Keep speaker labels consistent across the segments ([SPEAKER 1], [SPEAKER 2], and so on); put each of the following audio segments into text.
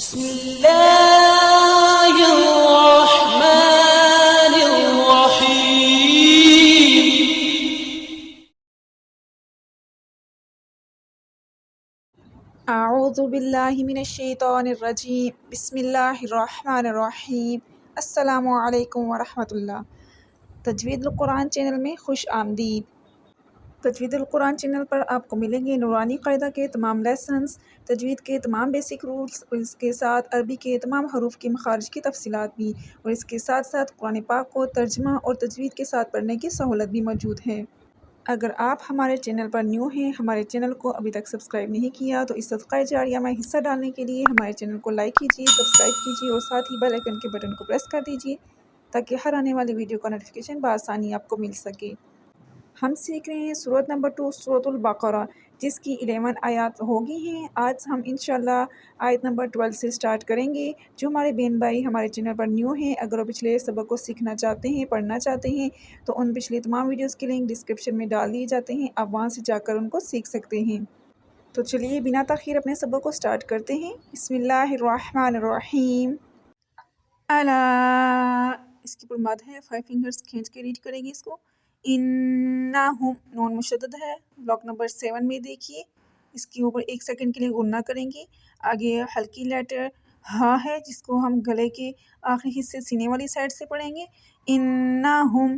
[SPEAKER 1] بسم الله الرحمن الرحيم.
[SPEAKER 2] اعوذ باللہ من الشیطان الرجیم بسم اللہ الرحمن الرحیم. السلام علیکم ورحمۃ اللہ. تجوید القرآن چینل میں خوش آمدید. تجوید القرآن چینل پر آپ کو ملیں گے نورانی قاعدہ کے تمام لیسنز، تجوید کے تمام بیسک رولز اور اس کے ساتھ عربی کے تمام حروف کی مخارج کی تفصیلات بھی، اور اس کے ساتھ ساتھ قرآن پاک کو ترجمہ اور تجوید کے ساتھ پڑھنے کی سہولت بھی موجود ہے. اگر آپ ہمارے چینل پر نیو ہیں، ہمارے چینل کو ابھی تک سبسکرائب نہیں کیا، تو اس صدقہ جاریہ میں حصہ ڈالنے کے لیے ہمارے چینل کو لائک کیجیے، سبسکرائب کیجیے اور ساتھ ہی بیل آئیکن کے بٹن کو پریس کر دیجیے تاکہ ہر آنے والی ویڈیو کا نوٹیفیکیشن بآسانی آپ کو مل سکے. ہم سیکھ رہے ہیں سورت نمبر 2 سورت البقرہ، جس کی 11 آیات ہوگی ہیں. آج ہم انشاءاللہ آیت نمبر 12 سے سٹارٹ کریں گے. جو ہمارے بہن بھائی ہمارے چینل پر نیو ہیں، اگر وہ پچھلے سبق کو سیکھنا چاہتے ہیں، پڑھنا چاہتے ہیں، تو ان پچھلے تمام ویڈیوز کے لنک ڈسکرپشن میں ڈال دیے جاتے ہیں، آپ وہاں سے جا کر ان کو سیکھ سکتے ہیں. تو چلیے بنا تاخیر اپنے سبق کو سٹارٹ کرتے ہیں. بسم اللہ الرحمن الرحیم. الا، اس کی پر مد ہے، 5 فنگرز کھینچ کے ریڈ کریں گے اس کو. انہم، نون مشدد ہے، بلاک نمبر 7 میں دیکھیے. اس کے اوپر 1 سیکنڈ کے لیے غنہ کریں گے. آگے ہلکی لیٹر ہاں ہے، جس کو ہم گلے کے آخری حصے سینے والی سائڈ سے پڑھیں گے. انہم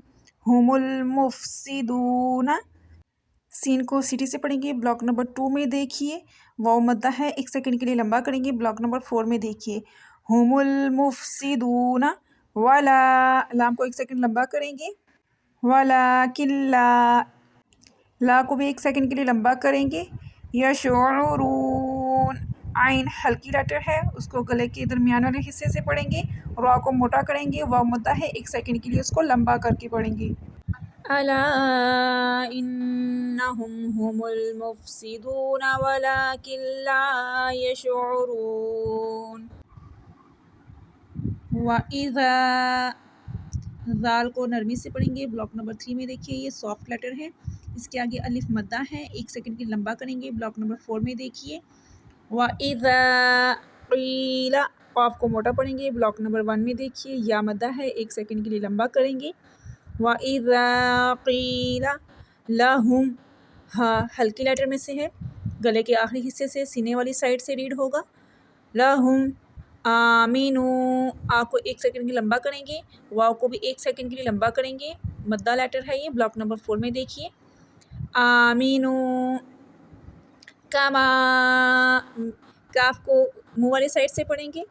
[SPEAKER 2] ہم المفسدون، سین کو سٹی سے پڑھیں گے. بلاک نمبر 2 میں دیکھیے، واو مدہ ہے، 1 سیکنڈ کے لیے لمبا کریں گے. بلاک نمبر 4 میں دیکھیے، ہم المفسدون. والا، لام کو 1 سیکنڈ لمبا کریں گے. ولیکن لا کو بھی 1 سیکنڈ کے لیے لمبا کریں گے. یشعرون، عین ہلکی لیٹر ہے، اس کو گلے کے درمیان والے حصے سے پڑھیں گے. را کو موٹا کریں گے، واو مدہ ہے، 1 سیکنڈ کے لیے اس کو لمبا کر کے پڑھیں گے. الا انہم ہم المفسدون ولیکن لا یشعرون. وَإِذَا، ذال کو نرمی سے پڑھیں گے. بلاک نمبر 3 میں دیکھیے، یہ سافٹ لیٹر ہے، اس کے آگے الف مدہ ہے، 1 سیکنڈ کی لمبا کریں گے. بلاک نمبر 4 میں دیکھیے، وَإِذَا قِيلَ، قاف کو موٹا پڑھیں گے. بلاک نمبر 1 میں دیکھیے، یا مدہ ہے، 1 سیکنڈ کے لیے لمبا کریں گے. وَإِذَا قِيلَ لَهُمْ، ہاں ہلکی لیٹر میں سے ہے، گلے کے آخری حصے سے سینے والی سائڈ سے ریڈ ہوگا. لَهُمْ آمینو، آ کو 1 سیکنڈ کی لمبا کریں گے. واو کو بھی 1 سیکنڈ کے لیے لمبا کریں گے، مدہ لیٹر ہے یہ. بلاک نمبر 4 میں دیکھیے، آمینو کما، کاف کو منہ والے سائڈ سے پڑھیں گے.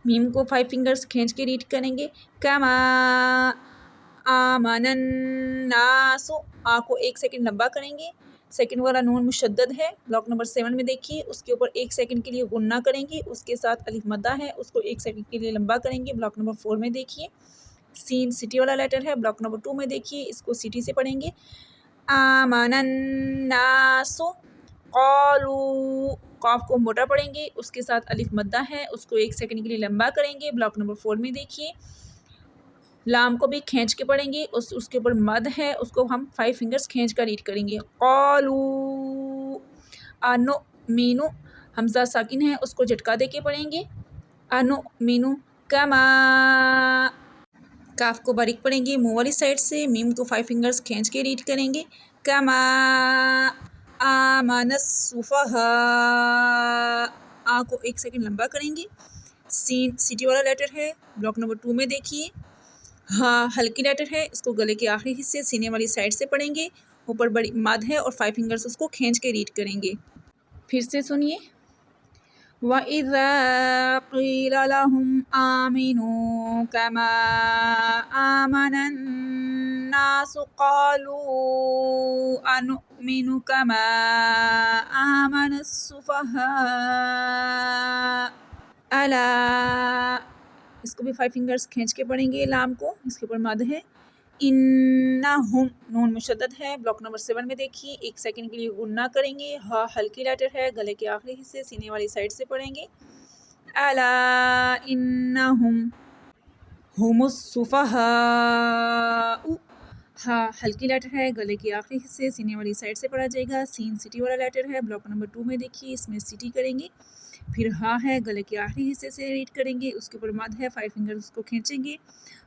[SPEAKER 2] میم کو 5 فنگرز کھینچ کے ریڈ کریں گے. کما آمن الناس، آ کو 1 سیکنڈ لمبا کریں گے. سیکنڈ والا نون مشدد ہے. بلاک نمبر 7 میں دیکھیے، اس کے اوپر 1 سیکنڈ کے لیے غنہ کریں گے، اس کے ساتھ الف مدہ ہے، اس کو 1 سیکنڈ کے لیے لمبا کریں گے. بلاک نمبر 4 میں دیکھیے، سین سٹی والا لیٹر ہے. بلاک نمبر 2 میں دیکھیے، اس کو سٹی سے پڑھیں گے. آمن الناس قالو، قاف کو موٹا پڑھیں گے، اس کے ساتھ الف مدہ ہے، اس کو 1 سیکنڈ کے لیے لمبا کریں گے. بلاک نمبر 4 میں دیکھیے، لام کو بھی کھینچ کے پڑھیں گے، اس کے اوپر مد ہے، اس کو ہم 5 فنگرز کھینچ کر ریڈ کریں گے. قالو انؤمنو، حمزہ ساکن ہے، اس کو جھٹکا دے کے پڑھیں گے. انؤمنو کما، کاف کو باریک پڑھیں گے منہ والی سائڈ سے. میم کو 5 فنگرز کھینچ کے ریڈ کریں گے. کما آمن السفہاء، آ کو 1 سیکنڈ لمبا کریں گے. سین سٹی والا لیٹر ہے. بلاک نمبر 2 میں دیکھیے، ہاں ہلکی لیٹر ہے، اس کو گلے کے آخری حصے سینے والی سائڈ سے پڑھیں گے. اوپر بڑی مد ہے اور 5 فنگرز اس کو کھینچ کے ریڈ کریں گے. پھر سے سنیے، وَإِذَا قِيلَ لَهُمْ آمِنُوا كَمَا آمَنَ النَّاسُ قَالُوا أَنُؤْمِنُ كَمَا آمَنَ السُّفَهَاءُ. الا، اس کو بھی 5 فنگرز کھینچ کے پڑھیں گے. لام کو، اس کے اوپر مد ہے. انہم، نون مشدد ہے. بلاک نمبر 7 میں دیکھیے، 1 سیکنڈ کے لیے غنہ کریں گے. ہاں ہلکی لیٹر ہے، گلے کے آخری حصے سینے والی سائڈ سے پڑھیں گے. الا انہم ہم السفہاء، ہاں ہلکی لیٹر ہے، گلے کے آخری حصے سینے والی سائڈ سے پڑھا جائے گا. سین سٹی والا لیٹر ہے. بلاک نمبر 2 میں دیکھیے، اس میں سٹی کریں گے. پھر ہا ہے گلے کے آخری حصے سے ریڈ کریں گے، اس کے اوپر مد ہے 5 فنگرز کو کھینچیں گے،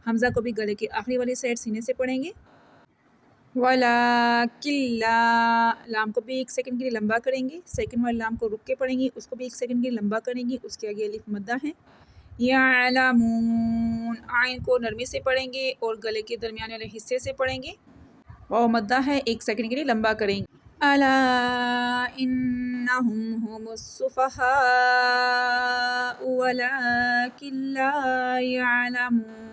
[SPEAKER 2] حمزہ کو بھی گلے کے آخری والی سائڈ سینے سے پڑھیں گے، وَلَٰكِن لا لام کو بھی 1 سیکنڈ کے لیے لمبا کریں گے، سیکنڈ والے لام کو رک کے پڑھیں گے، اس کو بھی 1 سیکنڈ کے لیے لمبا کریں گے، اس کے آگے الف مدہ ہے، یعلمون عین کو نرمی سے پڑھیں گے اور گلے کے درمیانے والے حصے سے پڑھیں گے، واو مدہ ہے 1 سیکنڈ کے لیے لمبا کریں گے، الا انہم هم السفہاء ولکن لا يعلمون۔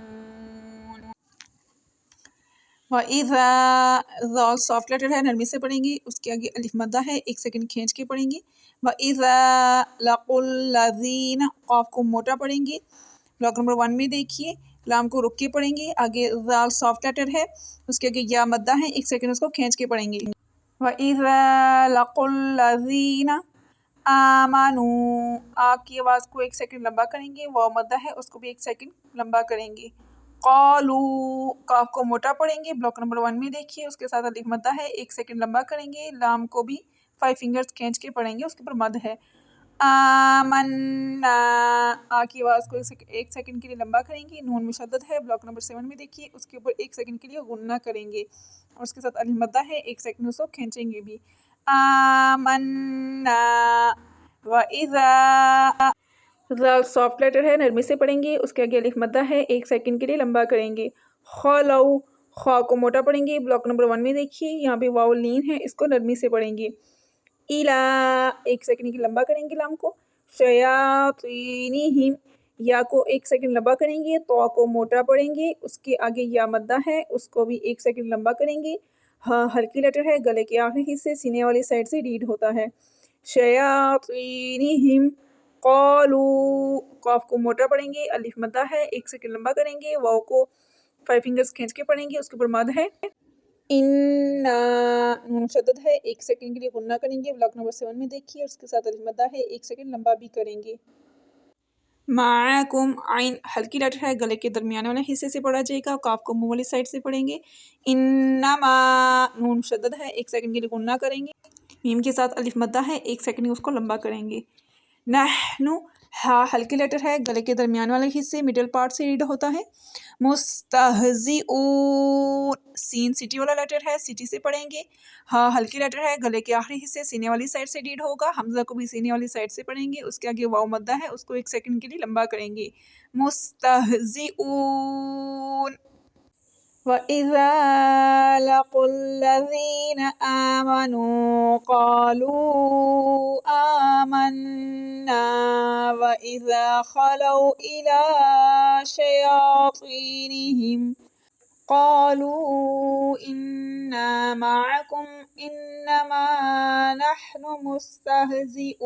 [SPEAKER 2] وَإِذَا ذال سافٹ لیٹر ہے، نرمی سے پڑھیں گے، اس کے آگے الف مدہ ہے 1 سیکنڈ کھینچ کے پڑھیں گے، وَإِذَا لَقُوا الَّذِينَ قاف کو موٹا پڑھیں گے، بلاک نمبر 1 میں دیکھیے لام کو رک کے پڑھیں گے، آگے ذال سافٹ لیٹر ہے، اس کے آگے یا مدہ ہے 1 سیکنڈ اس کو کھینچ کے پڑھیں گے، وَإِذَا لَقُوا الَّذِينَ آمَنُوا آ کی آواز کو 1 سیکنڈ لمبا کریں گے، واو مدہ ہے اس کو بھی 1 سیکنڈ لمبا کریں گے، قالوا کاف کو موٹا پڑھیں گے، بلاک نمبر 1 میں دیکھیے اس کے ساتھ الف مدہ ہے 1 سیکنڈ لمبا کریں گے، لام کو بھی 5 فنگرز کھینچ کے پڑھیں گے، اس کے اوپر مد ہے، آمنا آ کی آواز کو 1 سیکنڈ کے لیے لمبا کریں گے، نون مشدد ہے، بلاک نمبر 7 میں دیکھیے اس کے اوپر 1 سیکنڈ کے لیے غنہ کریں گے اور اس کے ساتھ الف مدہ ہے 1 سیکنڈ اس کو کھینچیں گے بھی، آمنا وَإِذَا ذال سافٹ لیٹر ہے، نرمی سے پڑھیں گے، اس کے آگے الف مدہ ہے 1 سیکنڈ کے لیے لمبا کریں گے، خلو خا کو موٹا پڑھیں گے، بلاک نمبر 1 میں دیکھیے یہاں پہ واو لین ہے، اس کو نرمی سے پڑھیں گے، الا 1 سیکنڈ کی لمبا کریں گے لام کو، شیاطینہم یا کو 1 سیکنڈ لمبا کریں گے، تو کو موٹا پڑھیں گے، اس کے آگے یا مدہ ہے اس کو بھی 1 سیکنڈ لمبا کریں گے، ہاں ہلکی لیٹر ہے، گلے کے آخری حصے سینے والی سائڈ سے ریڈ ہوتا ہے، شیاطینہم قالوا قاف کو موٹا پڑھیں گے، الف مدہ ہے 1 سیکنڈ لمبا کریں گے، واو کو 5 فنگرز کھینچ کے پڑھیں گے، اس کے اوپر مد ہے، انا نون مشدد ہے 1 سیکنڈ کے لیے غنہ کریں گے، بلاک نمبر 7 میں دیکھیے اس کے ساتھ الف مدہ ہے 1 سیکنڈ لمبا بھی کریں گے، معکم عین ہلکی لیٹر ہے، گلے کے درمیانے والے حصے سے پڑھا جائے گا، کاف کو منہ والی سائڈ سے پڑھیں گے، انما نون مشدد ہے 1 سیکنڈ کے لیے غنہ کریں گے، میم کے ساتھ الف مدہ ہے 1 سیکنڈ اس کو لمبا کریں گے، نحن ہا ہلکی لیٹر ہے، گلے کے درمیان والے حصے مڈل پارٹ سے ریڈ ہوتا ہے، مستہزئون سین سٹی والا لیٹر ہے، سٹی سے پڑھیں گے، ہا ہلکی لیٹر ہے، گلے کے آخری حصے سینے والی سائڈ سے ریڈ ہوگا، حمزہ کو بھی سینے والی سائڈ سے پڑھیں گے، اس کے آگے واو مدہ ہے اس کو 1 سیکنڈ کے لیے لمبا کریں گے، مستہزئون وَإِذَا لَقُوا الَّذِينَ آمَنُوا قَالُوا آمَنَّا وَإِذَا خَلَوْا إِلَى شَيَاطِينِهِمْ قَالُوا إِنَّا مَعَكُمْ إِنَّمَا نَحْنُ مُسْتَهْزِئُونَ